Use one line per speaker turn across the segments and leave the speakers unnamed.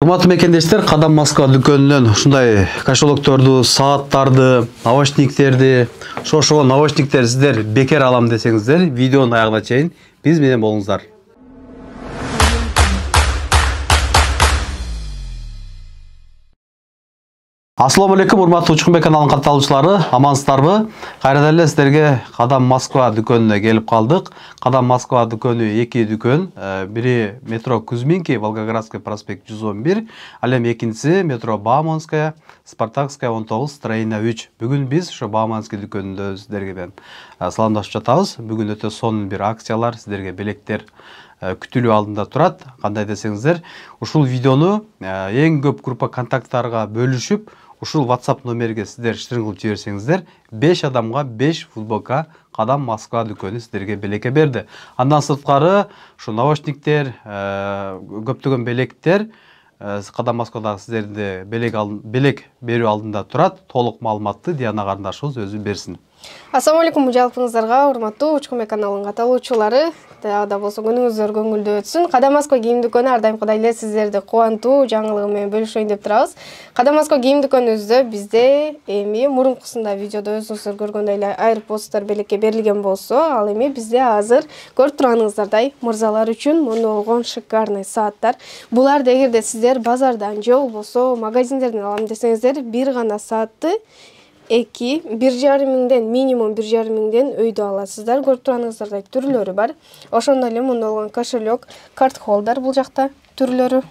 Урматтуу мекендештер, Кадам Москва дүкөнүнөн ушундай кошелокторду, сааттарды, наушниктерди, ошо наушниктер сиздер бекер алам десеңиздер, видеонун аягына чейин биз менен болуңуздар. Ассаламу алейкум, урматтуу Учкунбек каналынын катталуучулары, амансыздарбы? Кайрадан эле сиздерге Кадам Москва дүкөнүнө келип калдык. Кадам Москва дүкөнү эки дүкөн, бири метро Кузьминки, Волгоградский проспект 111, ал эми экинчиси метро Бауманская, Спартакская 19, строение 3. Бүгүн биз ошо Бауманский дүкөнүндө сиздерге менен саламдашып жатабыз. Бүгүн өтө сонун бир акциялар, сиздерге белектер күтүлүү алдында турат. Кандай десеңиздер, ушул видеону эң көп группа контакттарга бөлүшүп, ушул WhatsApp номерге сиздер шырын кылып жиберсеңиздер, 5 адамга 5 футболка Кадам Москва дүкөнү сиздерге белекке берди. Андан сырткары, ушу наушниктер, көптөгөн белектер Кадам Москвадагы сиздерде белек берүү алдында турат. Толук маалыматты Диана карындашыбыз өзү берсин.
Ассаламу алейкум жалпыңыздарга, урматтуу Учкунбек каналынын катталуучулары. Дагы да болсо күнүңүздөр көңүлдүү өтсүн. Кадам Москва кийим дүкөнү ар дайымкыдай эле сиздерди кубантуу жаңылыгы менен бөлүшөйүн деп турабыз. Кадам Москва кийим дүкөнүбүздө бизде эми мурункусунда видеодо өзүңүздөр көргөндөй эле айрподстар белекке берилген болсо, ал эми бизде азыр көрүп турганыңыздардай мырзалар үчүн мондой болгон шикарный сааттар. Буларды эгерде сиздер базардан же болбосо магазиндерден алам десеңиздер, бир гана саатты 1,5 миңден, минимум 1,5 миңден өйдө аласыздар. Көрүп турганыңыздардай түрлөрү бар. Ошондой эле мондой болгон кошелек, карт холдер бул жакта түрлөрү.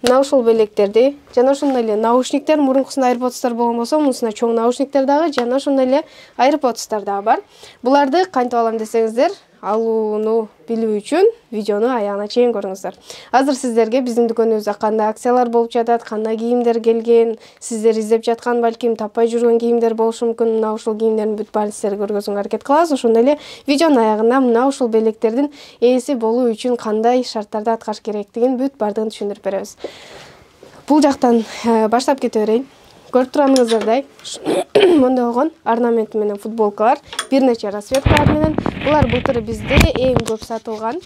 Мына ушул белектерди, жана ошондой эле наушниктер, мурункусунда айрподстар болгон болсо, мунусуна чоң наушниктер дагы, жана ошондой эле айрподстар дагы бар. Буларды кантип алам десеңиздер, алууну билүү үчүн видеону аягына чейин көрүңүздөр. Азыр сиздерге биздин дүкөнүбүздө кандай акциялар болуп жатат, кандай кийимдер келген, сиздер издеп жаткан, балким таппай жүргөн кийимдер болушу мүмкүн. Мына ушул кийимдердин бүт баарын сиздерге көргөзүүгө аракет кылабыз. Ошондой эле видеонун аягында мына ушул белектердин ээси болуу үчүн кандай шарттарды аткарыш керектигин бүт баардыгын түшүндүрүп беребиз. Бул жактан баштап кете берейин. Көрүп турганыңыздардай, мондой болгон орнамент менен футболкалар, бир нече расцветкалар менен. Булар былтыр бизде эң көп сатылган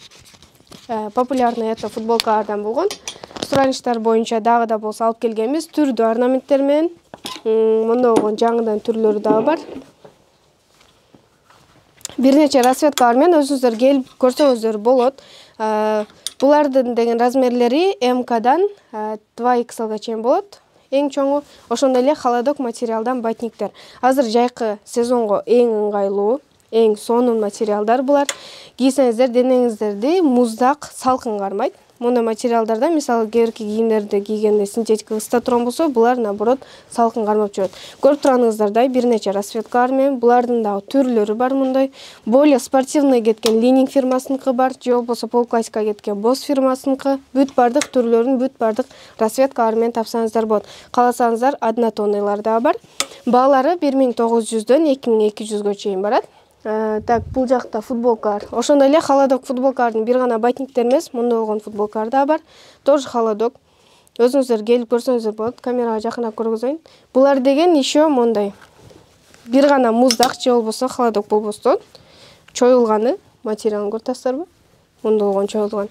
популярный футболкалардан болгон. Суранычтар боюнча дагы да болсо алып келгенбиз. Түрдүү орнаменттер менен мондой болгон жаңыдан түрлөрү дагы бар. Бир нече расцветкалар менен өзүңүздөр келип көрсөңүздөр болот. Булардын деген размерлери МКдан 2XL чейин болот. Эң чоңу, ошондой эле холодок материалдан батниктер. Азыр жайкы сезонго эң ыңгайлуу, эң сонун материалдар булар. Кийсеңиздер денеңиздерди муздак, салкын кармайт. Мондой материалдарда, мисалы, кээбирки кийимдерди кийгенде синтетика ысыта турган болсо, булар наоборот салкын кармап жүрөт. Көрүп турганыңыздардай бир нече расцветкалар менен, булардын дагы түрлөрү бар мындай. Более спортивный кеткен Ленин фирмасыныкы бар, же болбосо полклассика кеткен Boss фирмасыныкы. Бүт бардык түрлөрүн, бүт бардык расцветкалар менен тапсаңыздар болот. Кааласаңыздар, однотонныйлар дагы бар. Баалары 1900дөн 2200гө чейин барат. Так, бул жакта футболкалар. Ошондой эле холодок футболкалардын бир гана батниктер эмес, мондой болгон футболкалар да бар. Тоже холодок. Өзүңүздөр келип көрсөңүздөр болот. Камерага жакынап көргөзөйүн. Булар деген еще мондай. Бир гана муздак же болбосо холодок болбостон чоюлганы материалын көрүп мондой болгон чоюлган.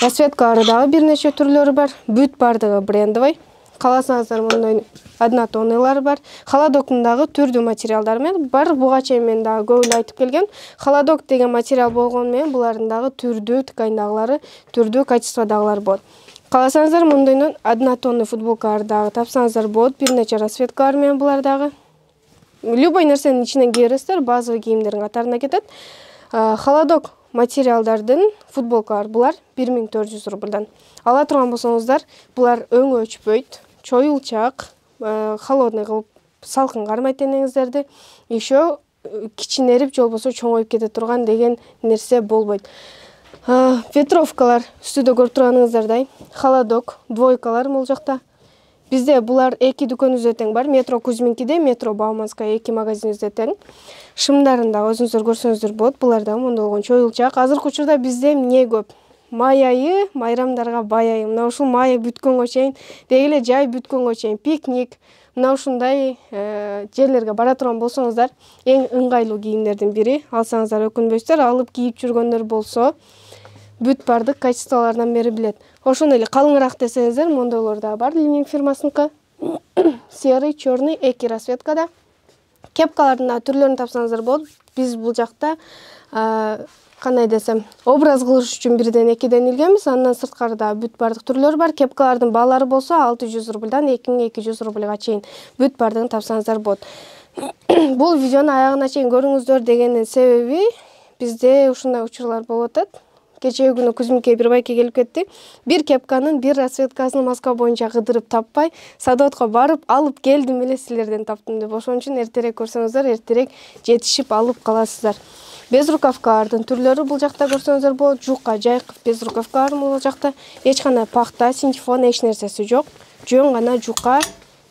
Расцветкалары дагы бир нече түрлөрү бар. Бүт бардыгы брендовый. Кааласаңыздар мондой однотонныйлар бар. Холодоктун дагы түрдүү материалдары менен бар. Буга чейин мен дагы көп эле айтып келген. Холодок деген материал болгон менен булардын дагы түрдүү тканьдагылары, түрдүү качестводагылар болот. Кааласаңыздар мондой однотонный футболкалар дагы тапсаңыздар болот. Бир нече расцветкалар менен булар дагы. Любой нерсенин ичинен кие бересиздер, базовый кийимдердин катарына кетет. Холодок материалдардын футболкалар булар 1400 рубльдан. Ала турган болсоңуздар, булар өңү өчпөйт, чоюлчак, холодный кылып салкын кармайт денеңиздерди. Еще кичинерип же болбосо чоңоюп кете турган деген нерсе болбойт. Ветровкалар үстүдө көрүп турганыңыздардай, холодок, двойкалар бул жакта. Бизде булар эки дүкөнүбүздө тең бар. Метро Кузьминкиде, метро Бауманская эки магазинибизде тең. Шымдарын да өзүңүздөр көрсөңүздөр болот. Булар да мондой болгон чоюлчак. Азыркы учурда бизде эмне көп? Май айы, майрамдарга бай айы. Мына ушул май бүткөнгө чейин, деги эле жай бүткөнгө чейин пикник, мына ушундай жерлерге бара турган болсоңуздар, эң ыңгайлуу кийимдердин бири. Алсаңыздар өкүнбөйсүздөр, алып кийип жүргөндөр болсо, бүт бардык качестволорунан бери билет. Ошондой эле калыңыраак десеңиздер, мондойлор да бар. Ленин фирмасыныкы. Серый, черный, эки расцветкада. Кепкалардын да түрлөрүн тапсаңыздар болот. Биз бул жакта кандай десем, образ кылыш үчүн бирден экиден илгенбиз. Андан сырткары да бүт бардык түрлөрү бар. Кепкалардын баалары болсо 600 рубльдан 2200 рубльга чейин бүт бардыгын тапсаңыздар болот. Бул видеону аягына чейин көрүңүздөр дегендин себеби бизде ушундай учурлар болуп атат. Кечеги күнү Кузминке бир байке келип кетти. Бир кепканын бир расцветкасын Москва боюнча кыдырып таппай, садоводко барып алып келдим эле силерден таптым деп. Ошон үчүн эртерээк көрсөңүздөр, эртерээк жетишип алып каласыздар. Безрукавкалардын түрлөрү бул жакта көрсөңүздөр болот. Жука, жайкы безрукавкалар бул жакта. Эч кандай пахта, синтефон эч нерсеси жок. Жөн гана жука,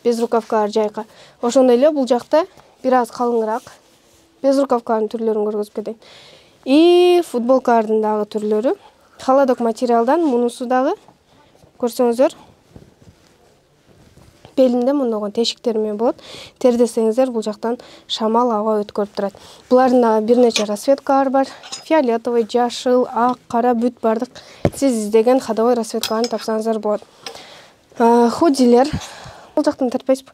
безрукавкалар жайкы. Ошондой эле бул жакта бир аз калыңыраак безрукавкалардын түрлөрүн көргөзүп кетейин. И футболкалардын дагы түрлөрү. Холодок материалдан мунусу дагы көрсөңүздөр. Белинде мындагы тешиктер менен болот. Тердесеңиздер бул жактан шамал аба өткөрүп турат. Булардын дагы бир нече расцветкалар бар. Фиолетовый, жашыл, ак, кара бүт бардык сиз издеген ходовой расцветкаларын тапсаңыздар болот. Худилер. Бул жактан тартпайсызбы?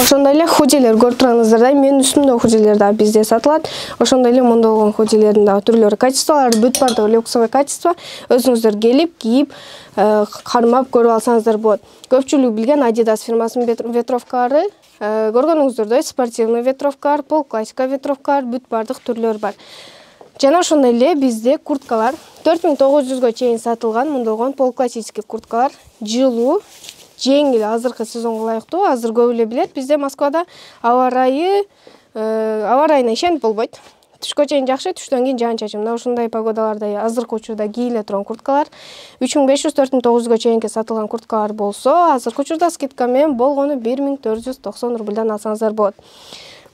Ошондой эле худилер көрүп турганыңыздардай, менин үстүмдө худилер да бизде сатылат. Ошондой эле мондой болгон худилердин дагы түрлөрү, качестволору бүт бардыгы люксовый качество. Өзүңүздөр келип, кийип, кармап көрүп алсаңыздар болот. Көпчүлүк билген Adidas фирмасынын ветровкалары, көргөнүңүздөрдөй спортивный ветровкалар, полклассика ветровкалар, бүт бардык түрлөр бар. Жана ошондой эле бизде курткалар 4900гө чейин сатылган мондой полклассический курткалар, жылуу, жеңил, азыркы сезонго ылайыктуу. Азыр көп эле билет. Бизде Москвада аба райына ишенип болбойт. Түшкө чейин жакшы, түштөн кийин жаан-чачын. Мына ушундай погодаларда азыркы учурда кийиле турган курткалар 3500-4900гө чейинки сатылган курткалар болсо, азыркы учурда скидка менен болгону 1490 рубльдан алсаңыздар болот.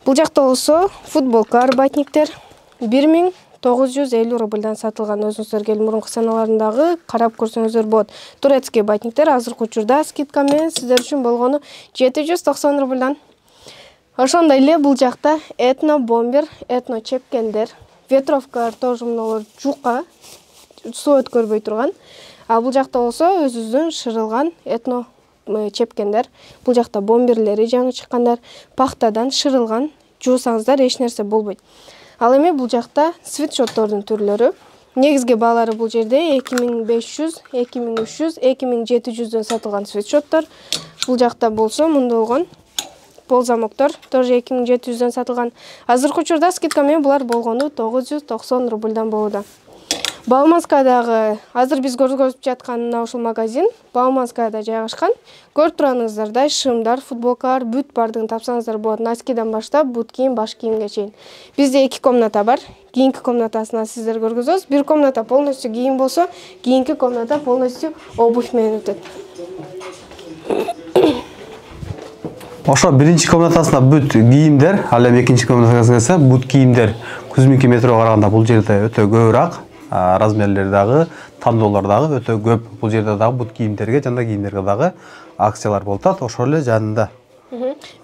Бул жакта болсо футболкалар, батниктер 1950 рубльдан сатылган. Өзүңүздөр келип мурунку саналарындагы карап көрсөңүздөр болот. Турецкий батниктер азыркы учурда скидка менен сиздер үчүн болгону 790 рубльдан. Ошондой эле бул жакта этно бомбер, этно чепкендер, ветровкалар тоже мыналар жука, суу өткөрбөй турган. А бул жакта болсо өзүбүздүн шырылган этно чепкендер. Бул жакта бомберлери жаңы чыккандар, пахтадан шырылган, жуусаңыздар эч нерсе болбойт. Ал эми бул жакта свитшоттордун түрлөрү. Негизги баалары бул жерде 2500, 2300, 2700дөн сатылган свитшоттор. Бул жакта болсо мындай болгон ползамоктор тоже 2700дөн сатылган. Азыркы учурда скидка менен булар болгону 990 рубльдан болууда. Бауманскадагы азыр биз көргөзүп жаткан мына ушул магазин Бауманскада жайгашкан. Көрүп турганыңыздардай шымдар, футболкалар бүт бардыгын тапсаңыздар болот. Носкиден баштап бут кийим, баш кийимге чейин. Бизде 2 комната бар. Кийинки комнатасына сиздер көргөзөбүз. Бир комната полностью кийим болсо, кийинки комната полностью обувь менен өтөт.
Ошо биринчи комнатасында бүт кийимдер, ал эми экинчи комнатасына келсе бүт кийимдер. Кузминки метроға караганда бул жерде өтө көбүрөөк, размерлери дагы, тандоолор дагы өтө көп. Бул жерде дагы бүт кийимдерге, жана кийимдерге дагы акциялар болуп атат. Ошол эле жанында.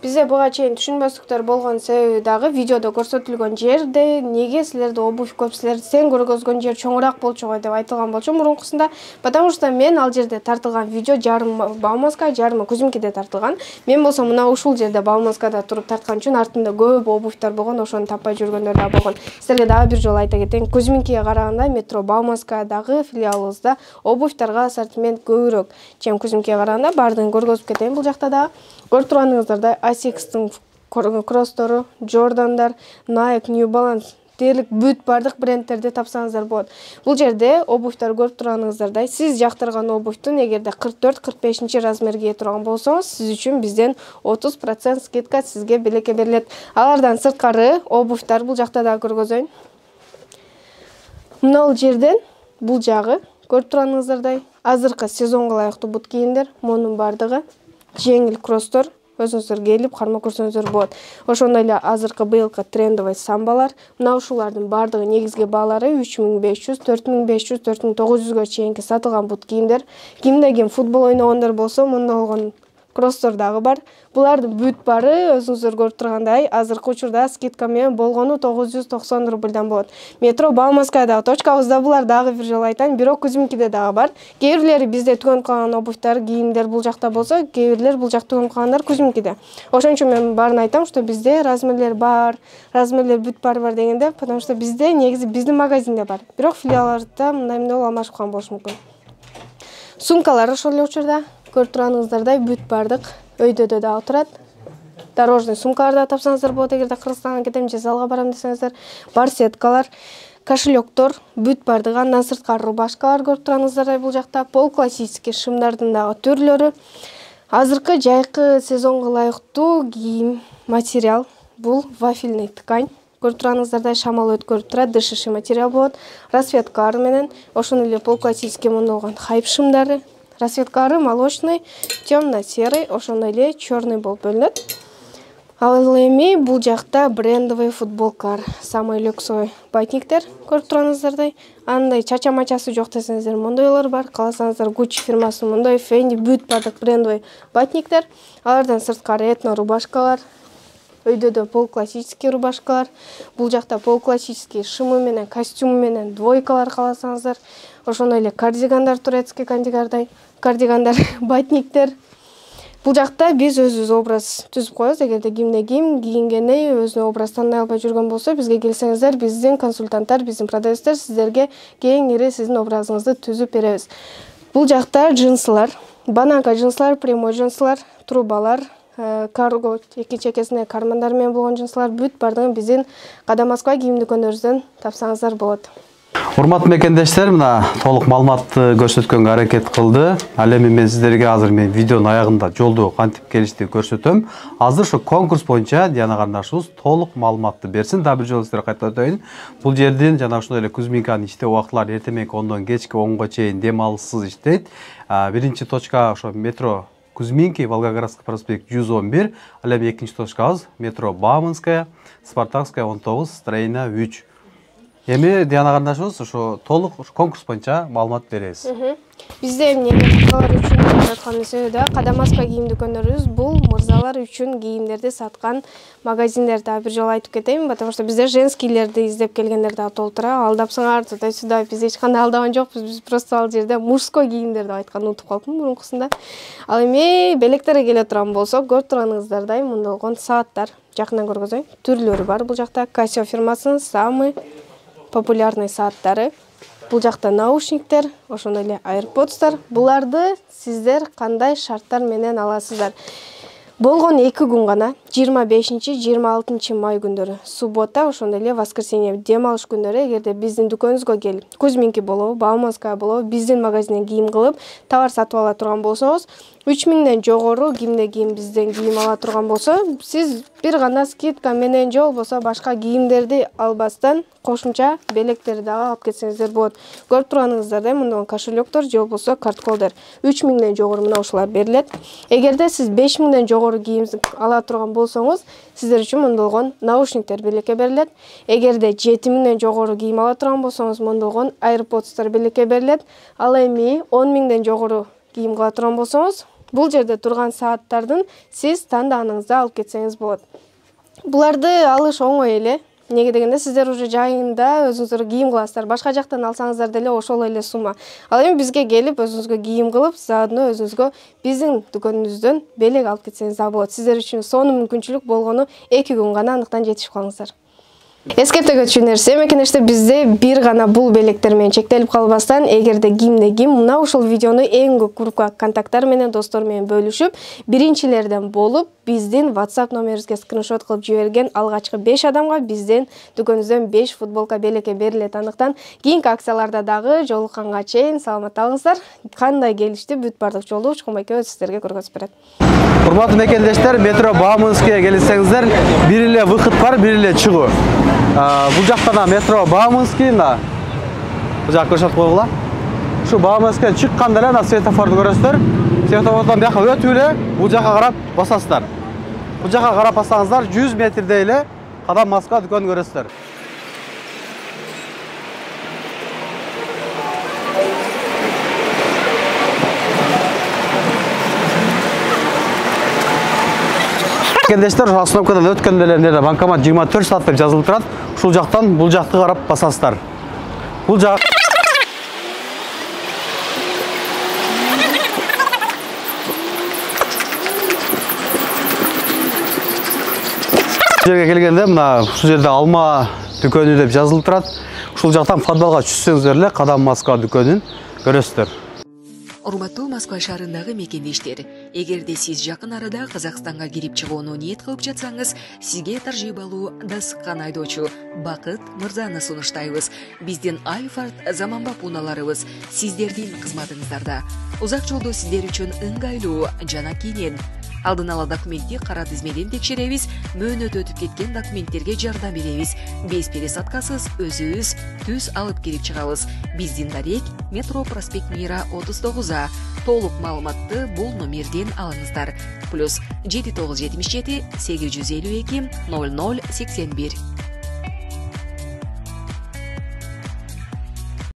Бизде буга чейин түшүнбөстүктөр болгон себеби дагы видеодо көрсөтүлгөн жерде неге силерде обувь көп, силер сен көргөзгөн жер чоңураак болчу го деп айтылган болчу мурункусунда. Потому что мен ал жерде тартылган видео жарым Бауманска, жарымы Кузминкиде тартылган. Мен болсо мына ушул жерде Бауманскада туруп тарткан үчүн артында көп обувьтар болгон, ошону таппай жүргөндөр да болгон. Силерге дагы бир жолу айта кетейин, Кузминкиге караганда метро Бауманскадагы филиалыбызда обувьтарга ассортимент көбүрөөк, чем Кузминкиге караганда. Бардыгын көргөзүп кетейин. Бул жакта дагы көрүп турганыңыздардай Asics-тын кросстору, Jordan'дар, Nike, New Balance дээрлик бүт бардык брендтерди тапсаңыздар болот. Бул жерде обувьтар көрүп турганыңыздардай, сиз жактырган обувьтун эгерде 44-45 размерге кие турган болсоңуз, сиз үчүн бизден 30% скидка сизге белекке берилет. Алардан сырткары обувьтар бул жакта да көргөзөйүн. Мына жерден бул жагы көрүп турганыңыздардай азыркы сезонго ылайыктуу бут кийимдер, монун бардыгы жеңил кросстор. Өзүңүздөр келип карма көрсөңүздөр болот. Ошондой эле азыркы быйылкы трендовый самбалар, мына ушулардын бардыгы негизги баалары 3500, 4500, 4900гө чейинки сатылган бут кийимдер. Кимде ким футбол ойногондор болсо, мында болгон кросстор дагы бар. Булардын бүт бары өзүңүздөр көрүп тургандай азыркы учурда скидка менен болгону 990 рубльдан болот. Метро Бауманскайдагы точкабызда булар дагы бир жолу айтайын, бирок Кузьминкиде дагы бар. Кээ бирлери бизде түгөнүп калган обувьтар, кийимдер бул жакта болсо, кээ бирлер бул жакта түгөнүп калгандар Кузьминкиде. Ошон үчүн мен баарын айтам, что бизде размерлер бар, размерлер бүт бар дегенде, потому что бизде негизи биздин магазинде бар. Бирок филиалдарда мындай эмне алмашып калган болушу мүмкүн. Сумкалар ошол эле учурда көрүп турганыңыздардай бүт бардык өйдөдө дагы турат. Дорожный сумкалар да тапсаңыздар болот, эгерде Кыргызстанга кетем же залга барам десеңиздер. Барсеткалар, кошелектор бүт бардыгы, андан сырткары рубашкалар көрүп турганыңыздардай бул жакта. Пол классический шымдардын дагы түрлөрү. Азыркы жайкы сезонго ылайыктуу кийим материал бул вафельный ткань. Көрүп турганыңыздардай шамал өткөрүп турат, дышиши материал болот. Расцветкалар менен ошону эле пол классический мондолгон хайп шымдары. Расцветкалары молочный, темно-серый, ошондой эле черный болуп бөлүнөт. Ал эми бул жакта брендовый футболкалар, самый люксовый батниктер көрүп турганыңыздардай. Андай чача-мачасы жок десеңиздер, мондойлор бар. Кааласаңыздар Gucci фирмасынын мондой Fendi бүт бардык брендовый батниктер. Алардан сырткары этно рубашкалар. Өйдөдө пол классический рубашкалар. Бул жакта пол классический шымы менен, костюму менен двойкалар кааласаңыздар. Ошондой эле кардигандар, турецкий кардигандар, батниктер. Бул жакта биз өзүбүз образ түзүп коебуз. Эгерде кимде ким кийингени өзүнө образ тандай албай жүргөн болсо, бизге келсеңиздер, биздин консультанттар, биздин продавецтер сиздерге кеңири сиздин образыңызды түзүп беребиз. Бул жакта джинсылар, бананка джинсылар, прямой джинсылар, трубалар, карго эки чекесине кармандар менен болгон джинсылар бүт бардыгын биздин Кадам Москва кийим дүкөндөрүбүздөн тапсаңыздар болот.
Урматтуу мекендештер, мына толук маалыматты көрсөткөнгө аракет кылды. Ал эми мен сиздерге азыр видеонун аягында жолду кантип келишти көрсөтөм. Азыр ошо конкурс боюнча Диана карындашыбыз толук маалыматты берсин. Дагы бир жолу сиздерге кайта өтөйүн. Бул жердин жана ошондой эле Кузьминканын иштөө убактылары эртең 10дон кечки 10го чейин дем алыссыз иштейт. Биринчи точка ошо метро Кузьминки, Волгоградский проспект 111, ал эми экинчи точкабыз метро Бауманская, Спартакская 19, Строена 3. Эми Диана карындашыбыз ошо толук конкурс боюнча маалымат беребиз.
Бизде эмне мырзалар үчүн жаткан себеби Кадам Москва кийим дүкөндөрүбүз бул мырзалар үчүн кийимдерди саткан магазиндер. Дагы бир жолу айтып кетейин, потому что бизде женскийлерди издеп келгендер дагы толтура. Алдапсыңар, туда-сюда, биз эч кандай алдаган жокпуз. Биз просто ал жерде мужской кийимдер деп айтканды унутуп калыпмын мурункусунда. Ал эми белектерге келе турган болсок, көрүп турганыңыздардай мондолгон сааттар жакындан көргөзөйүн. Түрлөрү бар бул жакта. Casio фирмасынын самый популярный сааттары. Бул жакта наушниктер, ошондой эле AirPods'тар. Буларды сиздер кандай шарттар менен аласыздар? Болгон 2 күн гана, 25-26 май күндөрү, суббота, ошондой эле воскресенье дем алыш күндөрү, эгерде биздин дүкөнүбүзгө келип, Кузьминки болобу, Бауманская болобу, биздин магазинден кийим кылып, товар сатып ала турган болсоңуз, 3000ден жогору кимде кийим бизден кийим ала турган болсо, сиз бир гана скидка менен же болбосо башка кийимдерди албастан кошумча белектерди дагы алып кетсеңиздер болот. Көрүп турганыңыздардай мындай кошелектор же болбосо картколдор 3000ден жогору мына ушулар берилет. Эгерде сиз 5000ден жогору кийим ала турган болсоңуз, сиздер үчүн мондолгон наушниктер белекке берилет. Эгерде 7000ден жогору кийим ала турган болсоңуз, мондолгон AirPods'тар белекке берилет. Ал эми 10000ден жогору кийим ала турган болсоңуз, бул жерде турган сааттардын сиз тандаганыңызды алып кетсеңиз болот. Буларды алыш оңой эле. Неге дегенде сиздер уже жайында өзүңүздөр кийим кыласыздар. Башка жактан алсаңыздар деле ошол эле сумма. Ал эми бизге келип өзүңүзгө кийим кылып, заодно өзүңүзгө биздин дүкөнүбүздөн белек алып кетсеңиз да болот. Сиздер үчүн сонун мүмкүнчүлүк болгону 2 күн гана, андыктан жетишип калыңыздар. Эскерте кетчү нерсе, мекенеште бизде бир гана бул белектер менен чектелип калбастан, эгерде кимде ким мына ушул видеону эң көп группа контакттар менен, достор менен бөлүшүп, биринчилерден болуп, биздин WhatsApp номерибизге скриншот кылып жиберген алгачкы 5 адамга биздин дүкөнүбүздөн 5 футболка белекке берилет. Андыктан кийинки акцияларда дагы жолукканга чейин саламатталыңыздар. Кандай келишти бүт бардык жолу Учкунбай эке сиздерге көргөзүп берет.
Урматтуу мекендештер, метро Бауманская келсеңиздер, бир эле выход бар, бир эле чыгуу. Бул жакта да метро Бауманский, бул жакка көрсөтүп койгула. Ушу Бауманская чыкканда эле светофорду көрөсүздөр. Светофордон бияка өтүп эле бул жакка карап басасыздар. Бул жакка карап бассаңыздар 100 метрдей эле Кадам Москва дүкөнүн көрөсүздөр. мекендештер остановкадан өткөндө эле эмнеде банкомат 24 саат деп жазылып турат. Ушул жактан бул жакты карап басасыздар. Бул жак жерге келгенде мына ушул жерде алма дүкөнү деп жазылып турат. Ушул жактан подвалга түшсөңүздөр эле Кадам Москва дүкөнүн көрөсүздөр.
Урматтуу Москва шаарындагы мекендештер, эгерде сиз жакын арада Казакстанга кирип чыгууну ниет кылып жатсаңыз, сизге таржибалуу да сыккан айдоочу Бакыт Мырзаны сунуштайбыз. Биздин Альфард заманбап унааларыбыз сиздердин кызматыңыздарда. Узак жолдо сиздер үчүн ыңгайлуу жана кенен. Алдын ала документти кара тизмеден текшеребиз, мөөнөт өтүп кеткен документтерге жардам беребиз. Без пересадкасыз өзүбүз түз алып кирип чыгабыз. Биздин дарек Метро проспект Мира 39А. Толук маалыматты бул номерден алыңыздар. +7977 852 0081.